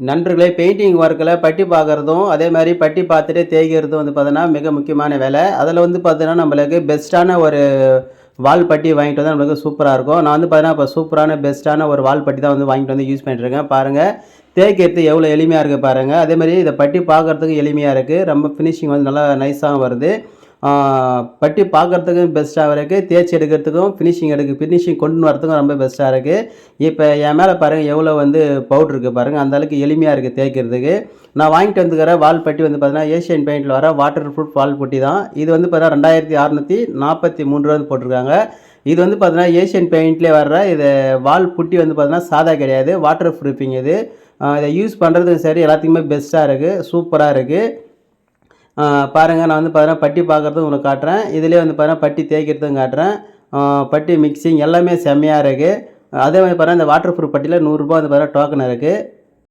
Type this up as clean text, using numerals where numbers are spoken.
நண்பர்களே, பெயிண்டிங் ஒர்க்கில பட்டி பார்க்குறதும், அதே மாரி பட்டி பார்த்துட்டு தேய்க்கிறதும் வந்து பார்த்தீங்கன்னா, மிக முக்கியமான வேலை. அதில வந்து பார்த்தீங்கன்னா, நம்மளுக்கு பெஸ்ட்டான ஒரு வால் பட்டி வாங்கிட்டு வந்தா நம்மளுக்கு சூப்பரா இருக்கும். நான் வந்து பார்த்தீங்கன்னா, இப்ப சூப்பரான பெஸ்ட்டான ஒரு வால் பட்டி தான் வந்து வாங்கிட்டு வந்து யூஸ் பண்ணிட்டுருக்கேன். பாருங்க, தேய்க்கிறது எவ்வளோ எளிமையா இருக்கு பாருங்க. அதேமாரி இத பட்டி பார்க்கறதுக்கும் எளிமையா இருக்கு. ரொம்ப ஃபினிஷிங் வந்து நல்லா நைஸாவும் வருது. ஆ பட்டி பார்க்கறதுக்கும் பெஸ்ட்டாவும் இருக்கு. தேய்ச்சு எடுக்கிறதுக்கும், ஃபினிஷிங் கொண்டு வரதுக்கும் ரொம்ப பெஸ்ட்டா இருக்கு. இப்ப என் மேல பாருங்க எவ்வளோ வந்து பவுடர் இருக்கு பாருங்க. அந்த அளவுக்கு எளிமையா இருக்கு தேய்க்கிறதுக்கு. நான் வாங்கிட்டு வந்துருக்கிற வால் பட்டி வந்து பார்த்தீங்கன்னா, ஏசியன் பெயிண்ட்ல வர வாட்டர் ப்ரூஃப் வால் பட்டி தான். இது வந்து பார்த்தீங்கன்னா, ரூ. 2643 போட்டிருக்காங்க. இது வந்து பார்த்தீங்கன்னா, ஏசியன் பெயிண்ட்லயே வர்ற இது வால் புட்டி வந்து பார்த்தீங்கன்னா, சாதா கிடையாது. வாட்டர் ப்ரூஃபிங் இது. இத யூஸ் பண்றதுக்கும் சரி, எல்லாத்துக்குமே பெஸ்ட்டா இருக்கு. சூப்பரா இருக்கு. பாருங்க, நான் வந்து பார்த்தீங்கன்னா, பட்டி பார்க்குறதும் உங்களுக்கு காட்டுறேன். இதிலேயே வந்து பார்த்தீங்கன்னா, பட்டி தேய்க்கிறதும் காட்டுறேன். பட்டி மிக்ஸிங் எல்லாமே செம்மையா இருக்கு. அதே மாரி பார்த்தீங்கன்னா, இந்த வாட்டர் ப்ரூஃப் பட்டியில ரூ. 100 வந்து பார்த்தீங்கன்னா டோக்கன் இருக்கு.